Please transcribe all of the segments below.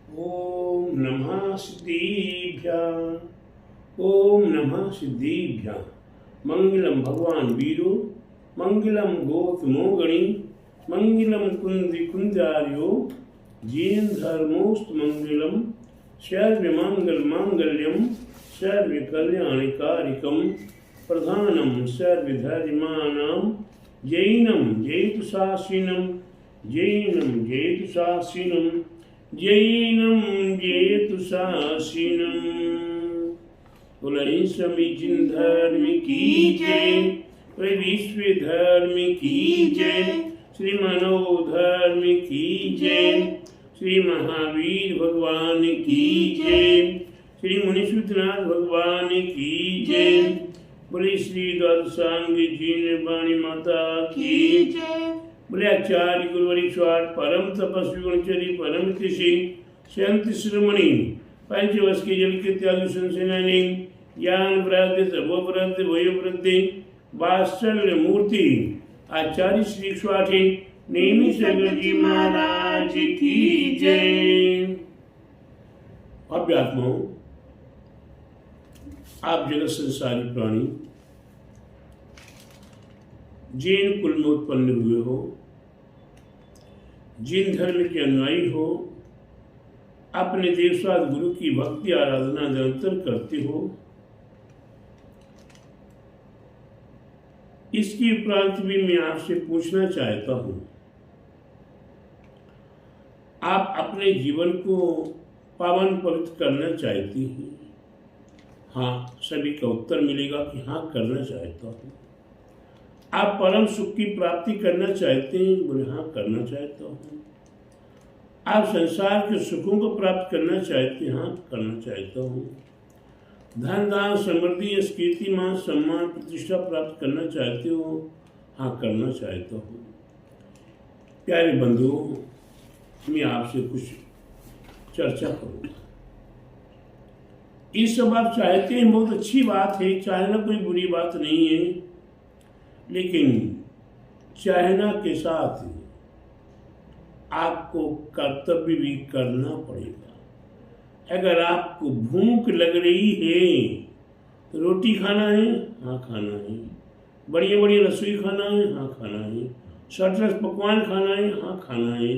ओम नमः सिद्धिभ्यां। ओम नमः सिद्धिभ्यां। मंगलम भगवान वीरो, मंगलम गोतमोगणी, मंगलम कुंदार्यो, जीन धर्मोस्त मंगलम, सर्वमंगल मांगल्यम, सर्वकल्याणकारिकम, प्रधानम सर्वधर्माणां, जैनम जयतु शासिनम, जैनम जयतु शासिनम। बोले समीचीन धर्म की जय, विश्व धर्म की जय, श्री मानव धर्म की जय, श्री महावीर भगवान की जय, श्री मुनिसूत्रनाथ भगवान की जय। बोले श्री द्वादशांग जीन वाणी माता की जय। बोले आचार्य गुरुवरी स्वाट परम तपस्वी गुणचरी परम ऋषि संत शिरोमणि पंचवश के जल के त्यागी संसेनानी ज्ञान वृद्धि तपोवृद्धि वयोवृद्धि वात्सल्य मूर्ति आचार्य श्री स्वाठी नेमी सगर जी महाराज की जय। अभ्यात्मा आप जगत संसारी प्राणी जैन कुल में उत्पन्न हुए हो, जिन धर्म के अनुयायी हो, अपने देवस्वाद गुरु की भक्ति आराधना निरंतर करते हो, इसकी उपरांत भी मैं आपसे पूछना चाहता हूं, आप अपने जीवन को पावन पवित्र करना चाहती हैं? हाँ, सभी का उत्तर मिलेगा कि हाँ करना चाहता हूं। आप परम सुख की प्राप्ति करना चाहते हैं? बोले हाँ करना चाहता हूँ। आप संसार के सुखों को प्राप्त करना चाहते हैं? हाँ करना चाहता हूँ। धन दान समृद्धि कीर्ति मान सम्मान प्रतिष्ठा प्राप्त करना चाहते हो? हाँ करना चाहता हूँ। प्यारे बंधुओं, मैं आपसे कुछ चर्चा करूँगा। ये सब आप चाहते हैं, बहुत अच्छी बात है, चाहना कोई बुरी बात नहीं है, लेकिन चाहना के साथ आपको कर्तव्य भी करना पड़ेगा। अगर आपको भूख लग रही है तो रोटी खाना है? हाँ खाना है। बढ़िया बढ़िया रसोई खाना है? हाँ खाना है। सटरस पकवान खाना है? हाँ खाना है।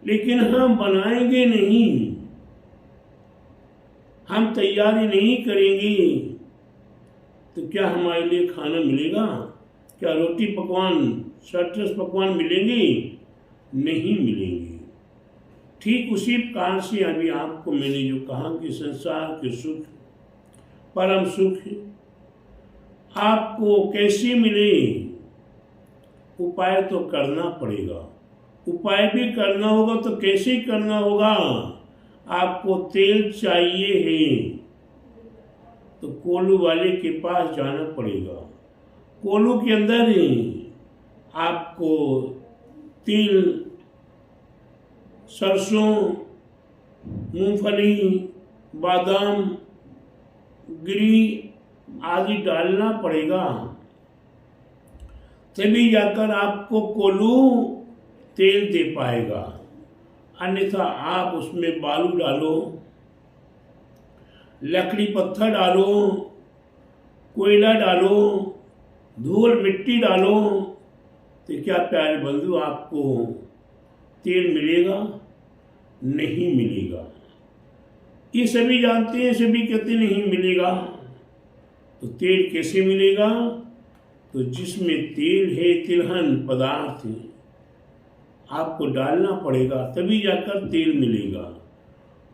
लेकिन हम बनाएंगे नहीं, हम तैयारी नहीं करेंगे तो क्या हमारे लिए खाना मिलेगा? क्या रोटी पकवान सटरस पकवान मिलेंगे? नहीं मिलेंगे। ठीक उसी कारण से अभी आपको मैंने जो कहा कि संसार के सुख परम सुख आपको कैसे मिले, उपाय तो करना पड़ेगा। उपाय भी करना होगा तो कैसे करना होगा? आपको तेल चाहिए है तो कोल्हू वाले के पास जाना पड़ेगा। कोल्हू के अंदर आपको तिल, सरसों, मूंगफली, बादाम, गिरी आदि डालना पड़ेगा, तभी जाकर आपको कोल्हू तेल दे पाएगा। अन्यथा आप उसमें बालू डालो, लकड़ी पत्थर डालो, कोयला डालो, धूल मिट्टी डालो, तो क्या प्यारे बंधु आपको तेल मिलेगा? नहीं मिलेगा। ये सभी जानते हैं, सभी कहते नहीं मिलेगा। तो तेल कैसे मिलेगा? तो जिसमें तेल है, तिलहन पदार्थ है, आपको डालना पड़ेगा, तभी जाकर तेल मिलेगा।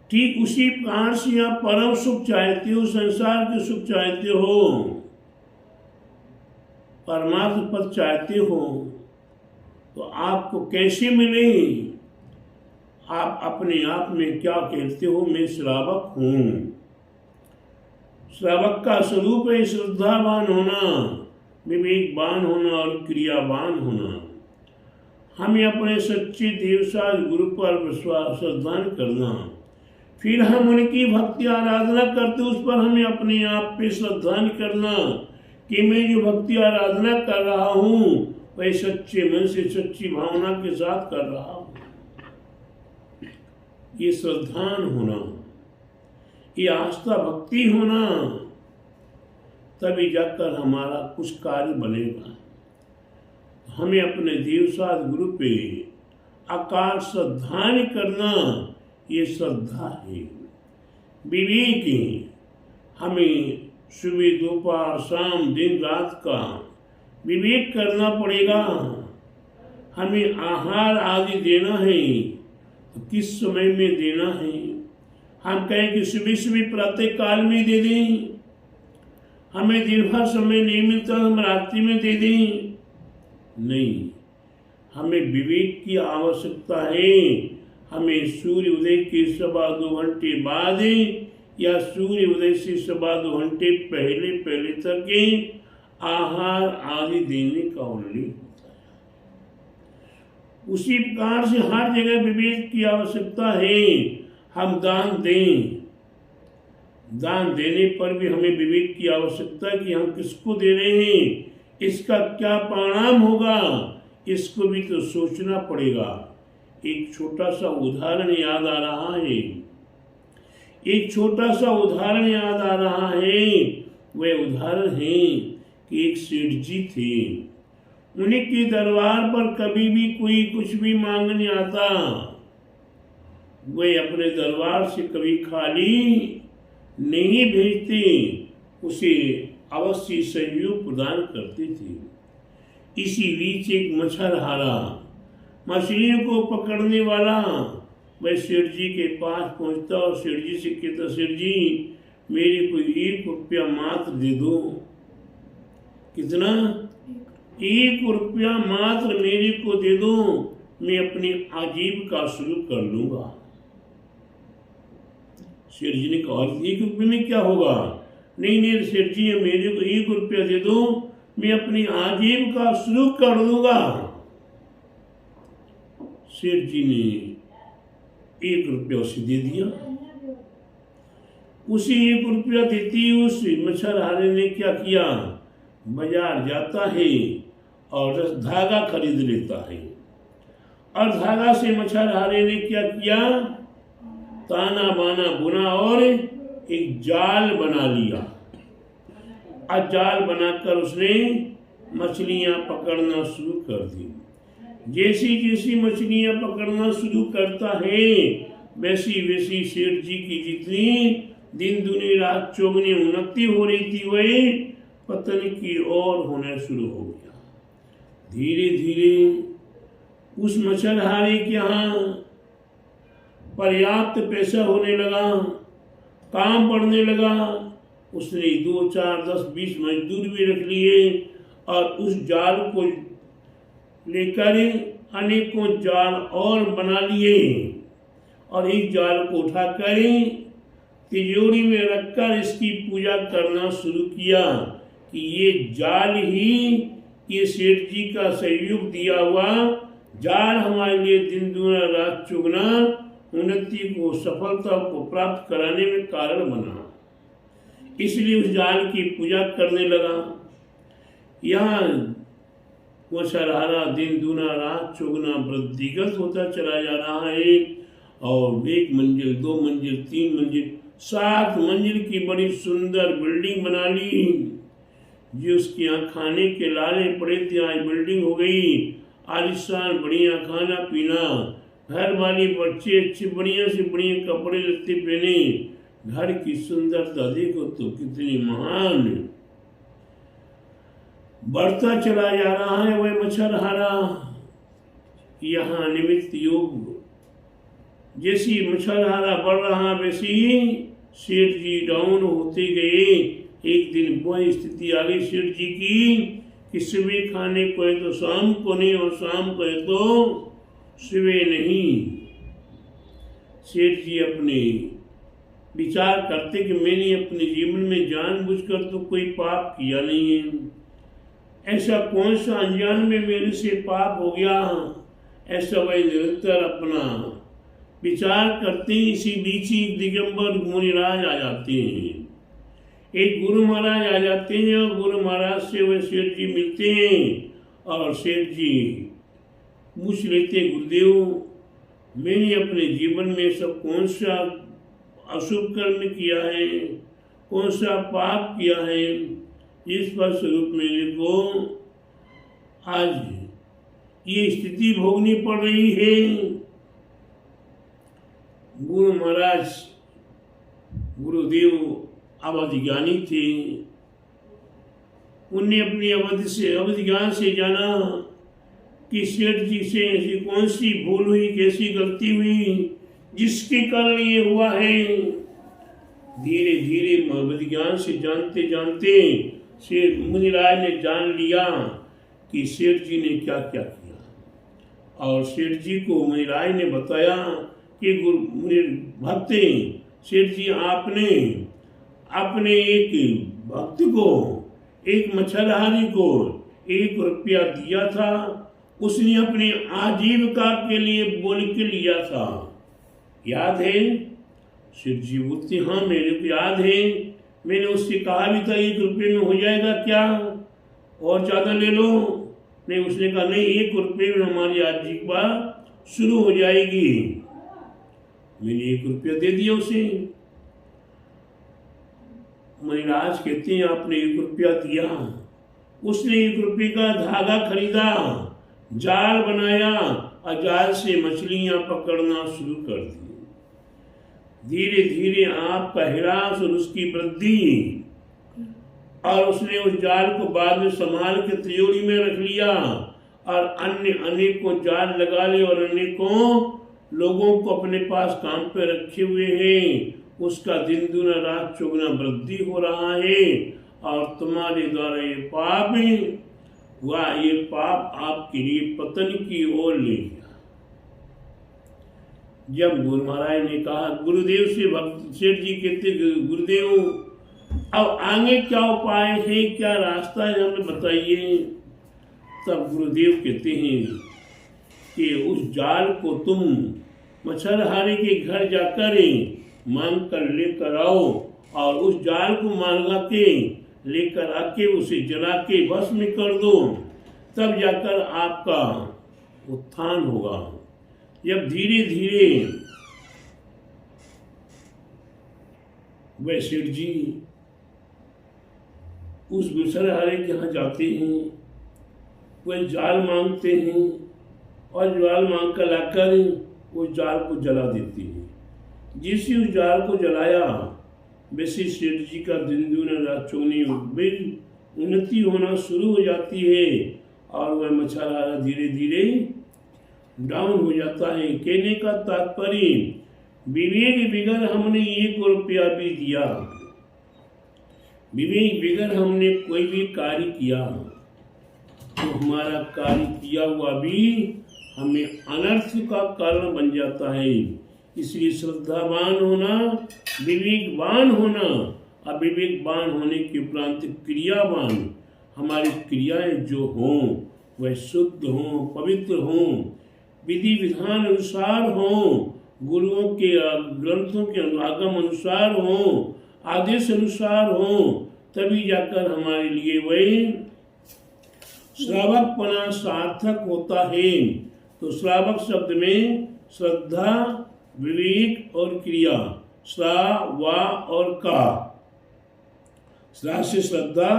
ठीक उसी कारण से आप परम सुख चाहते हो, संसार के सुख चाहते हो, परमार्थ पद चाहते हो, तो आपको कैसे मिले? आप अपने आप में क्या कहते हो? मैं श्रावक हूँ। श्रावक का स्वरूप है श्रद्धावान होना, विवेकवान होना और क्रियावान होना। हमें अपने सच्चे देवसाज गुरु पर विश्वास श्रद्धा करना, फिर हम उनकी भक्ति आराधना करते, उस पर हमें अपने आप पे श्रद्धा करना कि मैं जो भक्ति आराधना कर रहा हूँ वह सच्चे मन से सच्ची भावना के साथ कर रहा हूँ। ये श्रद्धान होना, ये आस्था भक्ति होना, तभी जाकर हमारा कुछ कार्य बनेगा। हमें अपने देवसाद गुरु पे अकाल श्रद्धान करना, ये श्रद्धा है। विवेक हमें सुबह दोपहर शाम दिन रात का विवेक करना पड़ेगा। हमें आहार आदि देना है तो किस समय में देना है। हम कहें कि सुबह सुबह प्रातः काल में दे दें, हमें दिन भर समय नहीं मिलता हम रात्रि में दे दें, नहीं, हमें विवेक की आवश्यकता है। हमें सूर्य उदय के 2.25 घंटे बाद या सूर्य उदय से 2.25 घंटे पहले तक के आहार आदि देने का उल्लेख होता है। उसी प्रकार से हर जगह विवेक की आवश्यकता है। हम दान दें, दान देने पर भी हमें विवेक की आवश्यकता है कि हम किसको दे रहे हैं, इसका क्या परिणाम होगा, इसको भी तो सोचना पड़ेगा। एक छोटा सा उदाहरण याद आ रहा है, एक छोटा सा उदाहरण याद आ रहा है। वह उदाहरण है कि एक सेठ जी थे, उन्हीं के दरबार पर कभी भी कोई कुछ भी मांगने आता, वे अपने दरबार से कभी खाली नहीं भेजते, उसे अवश्य सहयोग प्रदान करते थे। इसी बीच एक मछुआरा, मछलियों को पकड़ने वाला, वह सेठ जी के पास पहुंचता और सेठ जी से कहता, सेठ जी मेरे को 1 रुपया मात्र दे दो। कितना? 1 रुपया मात्र मेरे को दे दो, मैं अपनी आजीविका शुरू कर लूंगा। सेठ जी ने कहा 1 रुपये में क्या होगा? नहीं नहीं सेठ जी मेरे को 1 रुपया दे दो, मैं अपनी आजीविका शुरू कर दूंगा। सेठ जी ने 1 रुपया उसे दे दिया। उसे 1 रुपया देती उस मछुआरे ने क्या किया, बाजार जाता है और धागा खरीद लेता है, और धागा से मछुआरे ने क्या किया, ताना बाना बुना और एक जाल बना लिया। और जाल बनाकर उसने मछलियां पकड़ना शुरू कर दी। जैसी जैसी मछलियां पकड़ना शुरू करता है, वैसी वैसी सेठ जी की जितनी दिन दुनी रात चौगुनी उन्नति हो रही थी, वही पतन की ओर होना शुरू हो गया। धीरे धीरे उस मछुआरे के यहाँ पर्याप्त पैसा होने लगा, काम बढ़ने लगा। उसने 2, 4, 10, 20 मजदूर भी रख लिए और उस जाल को लेकर अनेकों जाल और बना लिए, और इस जाल को उठाकर तिजोरी में रखकर इसकी पूजा करना शुरू किया कि ये जाल ही, ये सेठ जी का सहयोग दिया हुआ जाल हमारे लिए दिन दुना रात चुगना उन्नति को, सफलता को प्राप्त कराने में कारण बना। इसलिए उस जाल की पूजा करने लगा। यहाँ वो सराहरा दिन दुना रात चौगुना वृद्धिगत होता चला जा रहा है, और 1 मंजिल 2 मंजिल 3 मंजिल 7 मंजिल की बड़ी सुंदर बिल्डिंग बना ली। जो उसके यहाँ खाने के लाले पड़े थे, आज बिल्डिंग हो गई आलिशान, बढ़िया खाना पीना, घर वाली बच्चे अच्छे बढ़िया से बढ़िया कपड़े लत्ते पहने, घर की सुंदरता देखो तो कितनी महान। बढ़ता चला जा रहा है वह मछुआरा। यहाँ निमित्त योग, जैसी मछुआरा बढ़ रहा वैसी सेठ जी डाउन होते गए। एक दिन वह स्थिति आ गई सेठ जी की कि सुबह खाने को है तो शाम को नहीं, और शाम को है तो सुबह नहीं। सेठ जी अपने विचार करते कि मैंने अपने जीवन में जानबूझकर तो कोई पाप किया नहीं है, ऐसा कौन सा अनजान में मेरे से पाप हो गया। ऐसा वह निरंतर अपना विचार करते हैं। इसी बीच ही दिगंबर मुनिराज आ जाते हैं, एक गुरु महाराज आ जाते हैं, और गुरु महाराज से वह सेठ जी मिलते हैं, और सेठ जी पूछ लेते गुरुदेव मैंने अपने जीवन में सब कौन सा अशुभ कर्म किया है, कौन सा पाप किया है, इस फलस्वरूप मेरे को आज ये स्थिति भोगनी पड़ रही है। गुरु महाराज गुरुदेव अवधि ज्ञानी थे। उनने अपनी अवधि ज्ञान से जाना कि सेठ जी से ऐसी कौन सी भूल हुई, कैसी गलती हुई जिसके कारण ये हुआ है। धीरे धीरे अवधि ज्ञान से जानते जानते सेठ मुनिराज ने जान लिया कि सेठ जी ने क्या क्या किया। और सेठ जी को मुनिराज ने बताया कि गुरु मुनि भक्त सेठ जी, आपने अपने एक भक्त को, एक मछुआरे को 1 रुपया दिया था। उसने अपनी आजीविका के लिए बोल के लिया था, याद है? सेठ जी बोलते, हाँ मेरे को याद है, मैंने उससे कहा भी था 1 रुपये में हो जाएगा क्या, और ज़्यादा ले लो। नहीं, उसने कहा नहीं, 1 रुपये में हमारी आजीविका शुरू हो जाएगी। मैंने 1 रुपया दे दिया उसे। मुनिराज कहते हैं आपने 1 रुपया दिया, उसने 1 रुपये का धागा खरीदा, जाल बनाया और जाल से मछलियां पकड़ना शुरू कर दी। धीरे धीरे आपका हिरास और उसकी वृद्धि, और उसने उस जाल को बाद में संभाल के तिजोरी में रख लिया और अन्य अनेकों जाल लगा ले और अनेकों लोगों को अपने पास काम पे रखे हुए हैं। उसका दिन दुना रात चौगुना वृद्धि हो रहा है और तुम्हारे द्वारा ये पाप हुआ, ये पाप आपके लिए पतन की ओर ले गया। जब गुरु महाराज ने कहा, गुरुदेव से भक्त सेठ जी कहते, गुरुदेव अब आगे क्या उपाय है, क्या रास्ता है, हमें बताइए। तब गुरुदेव कहते हैं कि उस जाल को तुम मछुआरे के घर जाकर मांग कर लेकर आओ और उस जाल को मांगा के लेकर आके उसे जला के भस्म कर दो, तब जाकर आपका उत्थान होगा। जब धीरे धीरे वह सेठ जी उस मछुआरे के यहाँ जाते हैं, वह जाल मांगते हैं और जाल मांग कर लाकर उस जाल को जला देते हैं। जिससे उस जाल को जलाया, वैसे सेठ जी का दिन दुना रात चौगुनी उन्नति होना शुरू हो जाती है और वह मछुआरा धीरे धीरे डाउन हो जाता है। कहने का तात्पर्य, विवेक बगैर हमने 1 रुपया भी दिया, विवेक बगैर हमने कोई भी कार्य किया तो हमारा कार्य किया हुआ भी हमें अनर्थ का कारण बन जाता है। इसलिए श्रद्धावान होना, विवेकवान होना, और विवेकवान होने के उपरांत क्रियावान, हमारी क्रियाएं जो हों वह शुद्ध हों, पवित्र हों, विधि विधान अनुसार हों, गुरुओं के ग्रंथों के आगम अनुसार हों, आदेश अनुसार हों, तभी जाकर हमारे लिए वह श्रावकपना सार्थक होता है। तो श्रावक शब्द में श्रद्धा, विवेक और क्रिया, श्रा, वा और का। श्रा से श्रद्धा,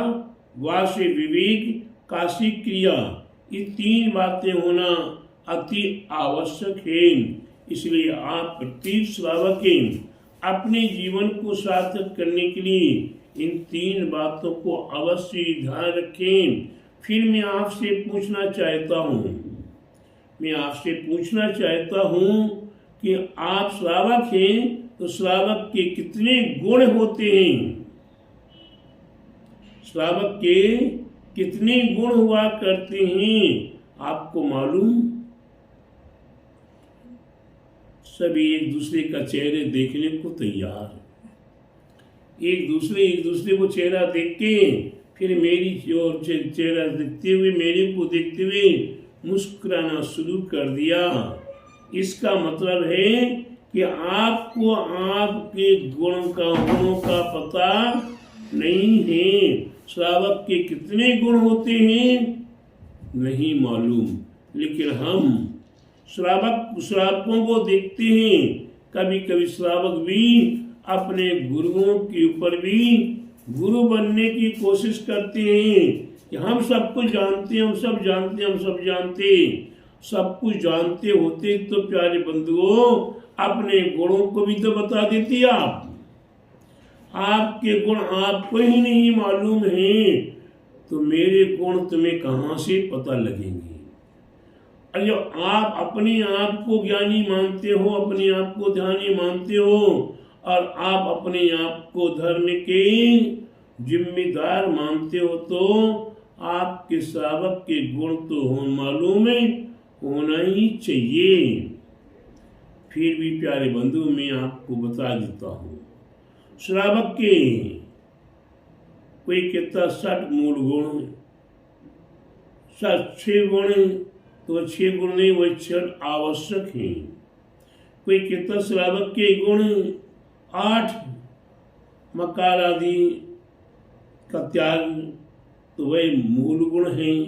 वा से विवेक, का से क्रिया, ये 3 बातें होना अति आवश्यक है। इसलिए आप प्रत्येक श्रावक अपने जीवन को सार्थक करने के लिए इन 3 बातों को अवश्य ध्यान रखें। फिर मैं आपसे पूछना चाहता हूँ कि आप श्रावक हैं तो श्रावक के कितने गुण होते हैं, श्रावक के कितने गुण हुआ करते हैं, आपको मालूम? सभी एक दूसरे का चेहरे देखने को तैयार, एक दूसरे को चेहरा देख के फिर मेरी ओर चेहरा देखते हुए, मेरे को देखते हुए मुस्कुराना शुरू कर दिया। इसका मतलब है कि आपको आपके गुणों का पता नहीं है। श्रावक के कितने गुण होते हैं नहीं मालूम, लेकिन हम श्रावकों को देखते हैं, कभी कभी श्रावक भी अपने गुरुओं के ऊपर भी गुरु बनने की कोशिश करते हैं कि हम सब कुछ जानते हैं, हम सब जानते हैं, हम सब जानते, सब कुछ जानते होते तो प्यारे बंधुओं अपने गुणों को भी तो बता देती आप। आपके गुण आपको ही नहीं मालूम है तो मेरे गुण तुम्हें कहाँ से पता लगेंगे। और जब आप अपने आप को ज्ञानी मानते हो, अपने आप को ध्यानी मानते हो और आप अपने आप को धर्म के जिम्मेदार मानते हो तो आपके श्रावक के गुण तो मालूम है, होना ही चाहिए। फिर भी प्यारे बंधु मैं आपको बता देता हूँ, श्रावक के कोई कहता 60 मूल गुण, 6 गुण तो 6 गुण नहीं, वह 6 आवश्यक हैं। कोई कहता श्रावक के गुण 8 मकार आदि का त्याग तो वह मूल गुण हैं।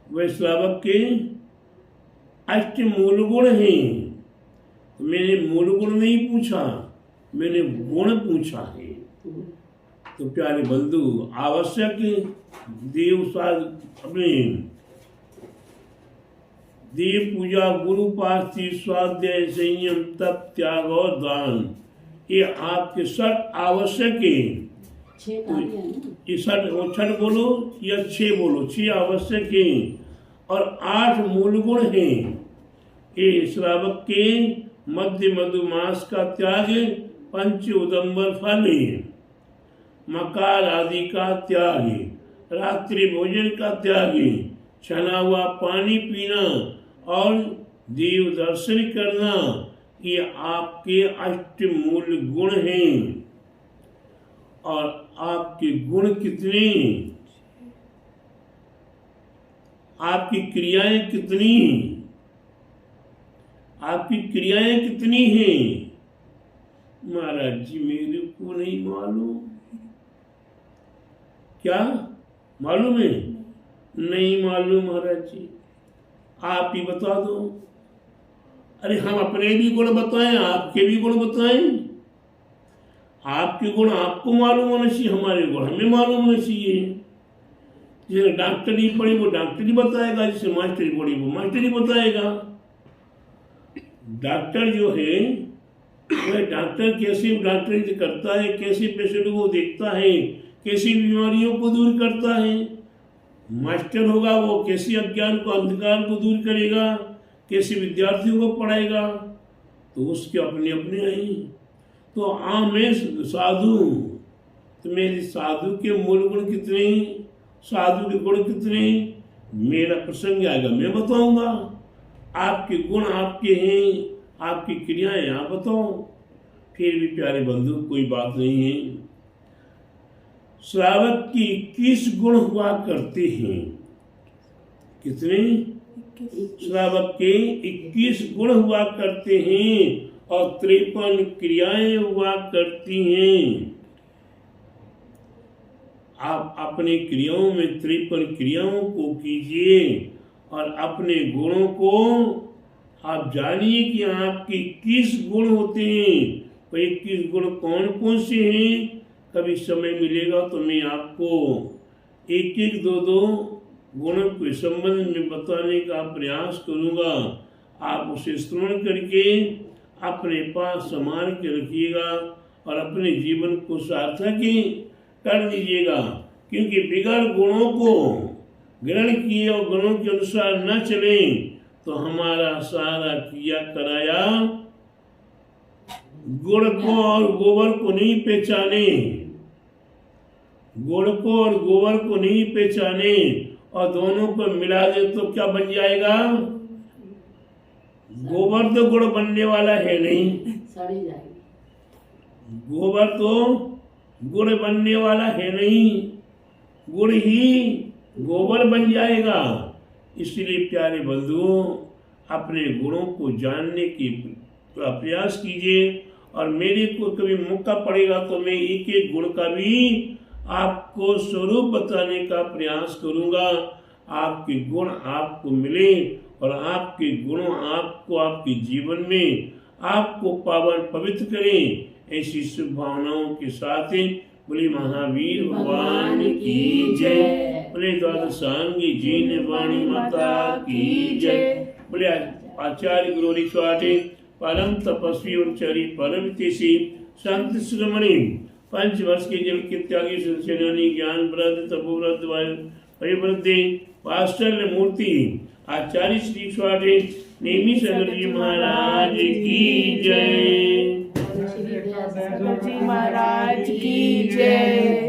वह श्रावक के 8 मूल गुण हैं। तो मैंने मूल गुण नहीं पूछा, मैंने गुण पूछा है। तो प्यारे बंधु आवश्यक देव अपने देव पूजा, गुरु पास्थी, स्वाध्याय, संयम, तप, त्याग और दान, ये आपके 6 आवश्यक है। 6 बोलो या 6 बोलो, 6 आवश्यक है और 8 मूल गुण हैं। ये श्रावक के मध्य मधुमास का त्याग, पंच उदंबर फल, मकार आदि का त्याग, रात्रि भोजन का त्याग, छना हुआ पानी पीना और देव दर्शन करना, ये आपके 8 मूल गुण हैं। और आपके गुण कितने, आपकी क्रियाएं कितनी, आपकी क्रियाएं कितनी हैं? महाराज जी मेरे को नहीं मालूम। क्या मालूम है? नहीं मालूम महाराज जी, आप ही बता दो। अरे हम अपने भी गुण बताएं, आपके भी गुण बताएं। आपके गुण आपको मालूम होना चाहिए, हमारे गुण हमें मालूम होना चाहिए। जिसे डॉक्टरी पढ़ी वो डॉक्टरी बताएगा, जिसे मास्टरी पढ़ी वो मास्टरी बताएगा। डॉक्टर जो है वह डॉक्टर कैसे डॉक्टरी करता है, कैसे पेशेंट को देखता है, कैसी बीमारियों को दूर करता है। मास्टर होगा वो कैसे अज्ञान को, अंधकार को दूर करेगा, कैसे विद्यार्थियों को पढ़ाएगा, तो उसके अपने अपने हैं। तो मैं साधु, तो मेरे साधु के मूल गुण कितने, साधु के गुण कितने, मेरा प्रसंग आएगा मैं बताऊंगा। आपके गुण आपके हैं, आपकी क्रियाएं आप बताओ। फिर भी प्यारे बंधु कोई बात नहीं है। श्रावक की 21 गुण हुआ करते हैं। कितने? श्रावक के 21 गुण हुआ करते हैं और 53 क्रियाएं हुआ करती हैं। आप अपने क्रियाओं में 53 क्रियाओं को कीजिए और अपने गुणों को आप जानिए कि आपके 21 गुण होते हैं। तो 21 गुण कौन कौन से हैं? कभी समय मिलेगा तो मैं आपको एक एक दो गुणों के संबंध में बताने का प्रयास करूंगा। आप उसे श्रवण करके अपने पास संभाल के रखिएगा और अपने जीवन को सार्थक कर दीजिएगा। क्योंकि बिगड़ गुणों को ग्रहण किए और गुणों के अनुसार न चले तो हमारा सारा किया कराया गुण को और गोबर को नहीं पहचाने, गुण को और गोबर को नहीं पहचाने और दोनों को मिला दे तो क्या बन जाएगा? गोबर तो गुड़ बनने वाला है नहीं, सड़ी जाएगी। गोबर तो गुड़ बनने वाला है नहीं, गुड़ ही गोबर बन जाएगा। इसलिए प्यारे बंधुओं अपने गुणों को जानने की प्रयास कीजिए और मेरे को कभी मौका पड़ेगा तो मैं एक एक गुण का भी आपको स्वरूप बताने का प्रयास करूंगा। आपके गुण आपको मिले और आपके गुणों आपको आपके जीवन में आपको पावन पवित्र करें। ऐसी शुभ भावनाओं के साथ बोले महावीर भगवान की जय। बोले द्वादशांगी जीन वाणी माता की जय। बोले आचार्य गुरु स्वाटे परम तपस्वी उच्चरी परम तेसी संत शिरोमणि 5 वर्ष के जल के त्यागी संसेनानी ज्ञान व्रत तपोव्रत वयोवृद्धि वात्सल्य मूर्ति आचार्य श्री स्वाटे नेमी सगर जी महाराज की जय। महाराज की जय।